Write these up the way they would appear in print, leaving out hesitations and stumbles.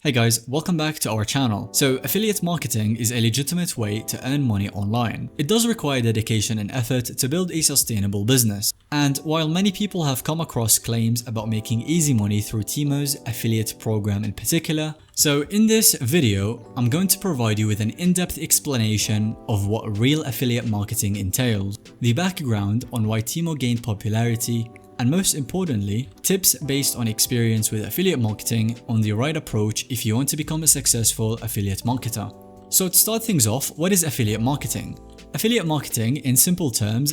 Hey guys, welcome back to our channel. So affiliate marketing is a legitimate way to earn money online. It does require dedication and effort to build a sustainable business. And while many people have come across claims about making easy money through Temu's affiliate program in particular, so in this video, I'm going to provide you with an in-depth explanation of what real affiliate marketing entails, the background on why Temu gained popularity, and most importantly, tips based on experience with affiliate marketing on the right approach if you want to become a successful affiliate marketer. So to start things off, what is affiliate marketing? Affiliate marketing, in simple terms,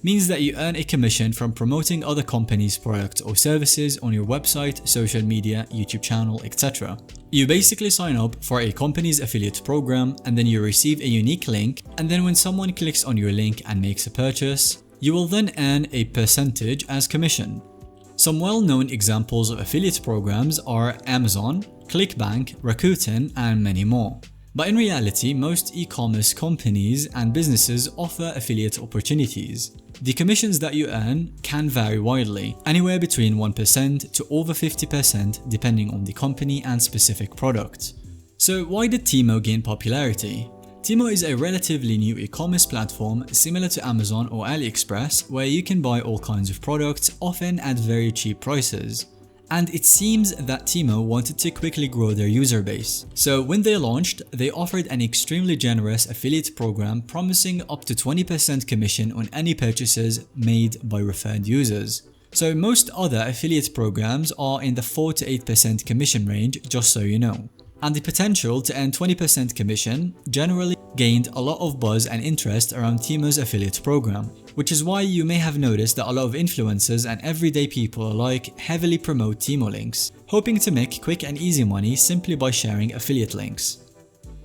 means that you earn a commission from promoting other companies' products or services on your website, social media, YouTube channel, etc. You basically sign up for a company's affiliate program and then you receive a unique link, and then when someone clicks on your link and makes a purchase, you will then earn a percentage as commission. Some well-known examples of affiliate programs are Amazon, ClickBank, Rakuten, and many more. But in reality, most e-commerce companies and businesses offer affiliate opportunities. The commissions that you earn can vary widely, anywhere between 1% to over 50% depending on the company and specific product. So why did Temu gain popularity? Temu is a relatively new e-commerce platform similar to Amazon or AliExpress where you can buy all kinds of products, often at very cheap prices. And it seems that Temu wanted to quickly grow their user base. So when they launched, they offered an extremely generous affiliate program promising up to 20% commission on any purchases made by referred users. So most other affiliate programs are in the 4 to 8% commission range, just so you know. And the potential to earn 20% commission generally gained a lot of buzz and interest around Temu's affiliate program, which is why you may have noticed that a lot of influencers and everyday people alike heavily promote Temu links, hoping to make quick and easy money simply by sharing affiliate links.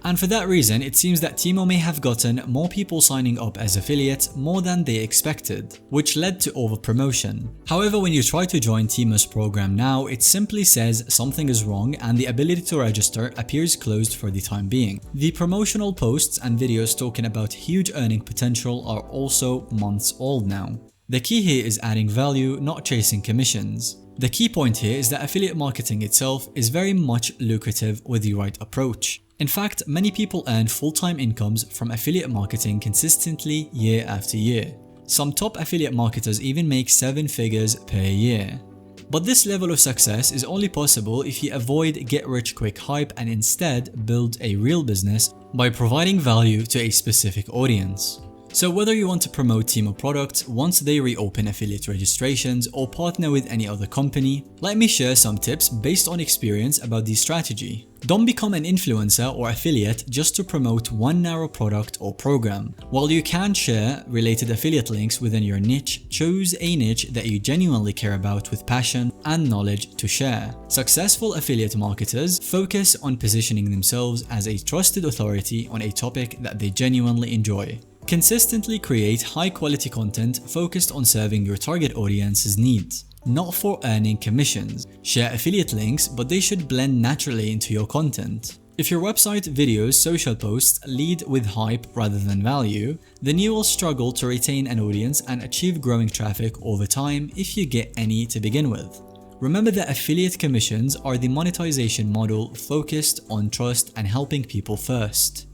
And for that reason, it seems that Temu may have gotten more people signing up as affiliates more than they expected, which led to over-promotion. However, when you try to join Temu's program now, it simply says something is wrong and the ability to register appears closed for the time being. The promotional posts and videos talking about huge earning potential are also months old now. The key here is adding value, not chasing commissions. The key point here is that affiliate marketing itself is very much lucrative with the right approach. In fact, many people earn full-time incomes from affiliate marketing consistently year after year. Some top affiliate marketers even make 7 figures per year. But this level of success is only possible if you avoid get-rich-quick hype and instead build a real business by providing value to a specific audience. So whether you want to promote Temu products once they reopen affiliate registrations or partner with any other company, let me share some tips based on experience about this strategy. Don't become an influencer or affiliate just to promote one narrow product or program. While you can share related affiliate links within your niche, choose a niche that you genuinely care about with passion and knowledge to share. Successful affiliate marketers focus on positioning themselves as a trusted authority on a topic that they genuinely enjoy. Consistently create high-quality content focused on serving your target audience's needs, not for earning commissions. Share affiliate links, but they should blend naturally into your content. If your website, videos, social posts lead with hype rather than value, then you will struggle to retain an audience and achieve growing traffic over time if you get any to begin with. Remember that affiliate commissions are the monetization model focused on trust and helping people first.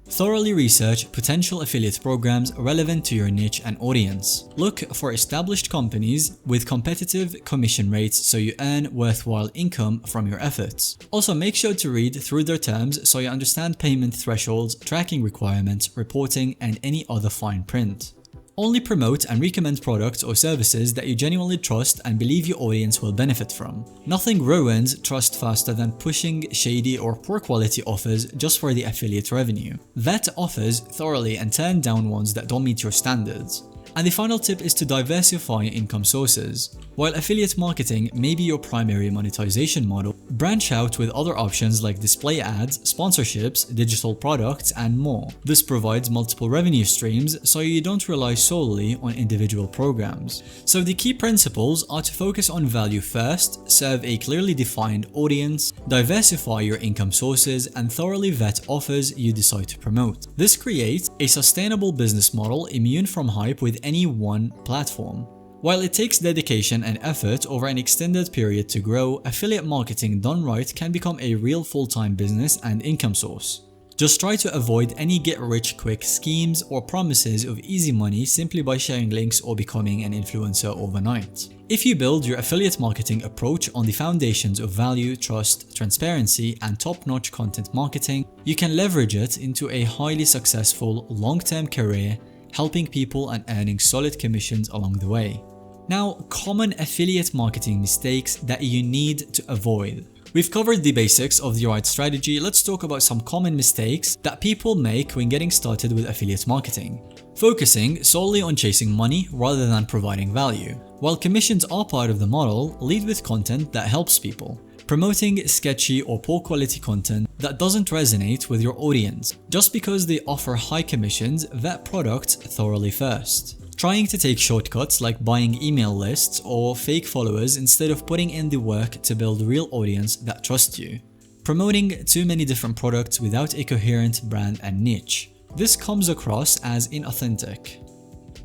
Thoroughly research potential affiliate programs relevant to your niche and audience. Look for established companies with competitive commission rates so you earn worthwhile income from your efforts. Also, make sure to read through their terms so you understand payment thresholds, tracking requirements, reporting, and any other fine print. Only promote and recommend products or services that you genuinely trust and believe your audience will benefit from. Nothing ruins trust faster than pushing shady or poor quality offers just for the affiliate revenue. Vet offers thoroughly and turn down ones that don't meet your standards. And the final tip is to diversify income sources. While affiliate marketing may be your primary monetization model, branch out with other options like display ads, sponsorships, digital products, and more. This provides multiple revenue streams so you don't rely solely on individual programs. So the key principles are to focus on value first, serve a clearly defined audience, diversify your income sources, and thoroughly vet offers you decide to promote. This creates a sustainable business model immune from hype with any one platform. While it takes dedication and effort over an extended period to grow, affiliate marketing done right can become a real full-time business and income source. Just try to avoid any get-rich-quick schemes or promises of easy money simply by sharing links or becoming an influencer overnight. If you build your affiliate marketing approach on the foundations of value, trust, transparency, and top-notch content marketing, you can leverage it into a highly successful, long-term career, helping people and earning solid commissions along the way. Now, common affiliate marketing mistakes that you need to avoid. We've covered the basics of the right strategy. Let's talk about some common mistakes that people make when getting started with affiliate marketing. Focusing solely on chasing money rather than providing value. While commissions are part of the model, lead with content that helps people. Promoting sketchy or poor quality content that doesn't resonate with your audience. Just because they offer high commissions, vet products thoroughly first. Trying to take shortcuts like buying email lists or fake followers instead of putting in the work to build a real audience that trusts you. Promoting too many different products without a coherent brand and niche. This comes across as inauthentic.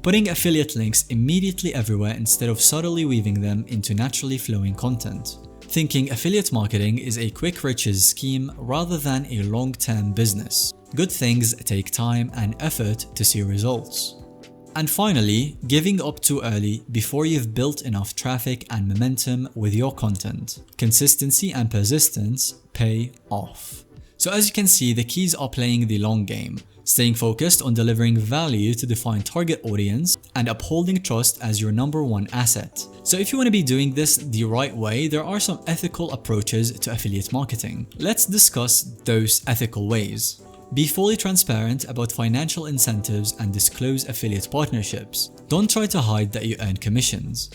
Putting affiliate links immediately everywhere instead of subtly weaving them into naturally flowing content. Thinking affiliate marketing is a quick riches scheme rather than a long-term business. Good things take time and effort to see results. And finally, giving up too early before you've built enough traffic and momentum with your content. Consistency and persistence pay off. So as you can see, the keys are playing the long game, staying focused on delivering value to define target audience, and upholding trust as your #1 asset. So if you want to be doing this the right way, there are some ethical approaches to affiliate marketing. Let's discuss those ethical ways. Be fully transparent about financial incentives and disclose affiliate partnerships. Don't try to hide that you earn commissions.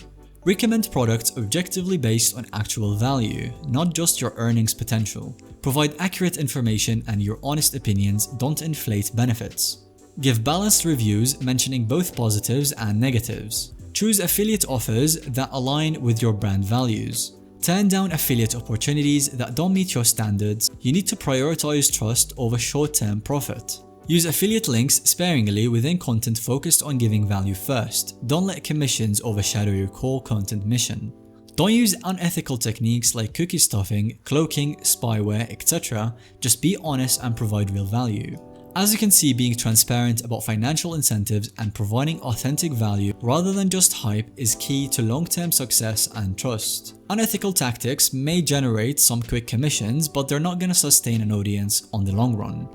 Recommend products objectively based on actual value, not just your earnings potential. Provide accurate information and your honest opinions, don't inflate benefits. Give balanced reviews mentioning both positives and negatives. Choose affiliate offers that align with your brand values. Turn down affiliate opportunities that don't meet your standards. You need to prioritize trust over short-term profit. Use affiliate links sparingly within content focused on giving value first. Don't let commissions overshadow your core content mission. Don't use unethical techniques like cookie stuffing, cloaking, spyware, etc. Just be honest and provide real value. As you can see, being transparent about financial incentives and providing authentic value rather than just hype is key to long-term success and trust. Unethical tactics may generate some quick commissions, but they're not going to sustain an audience on the long run.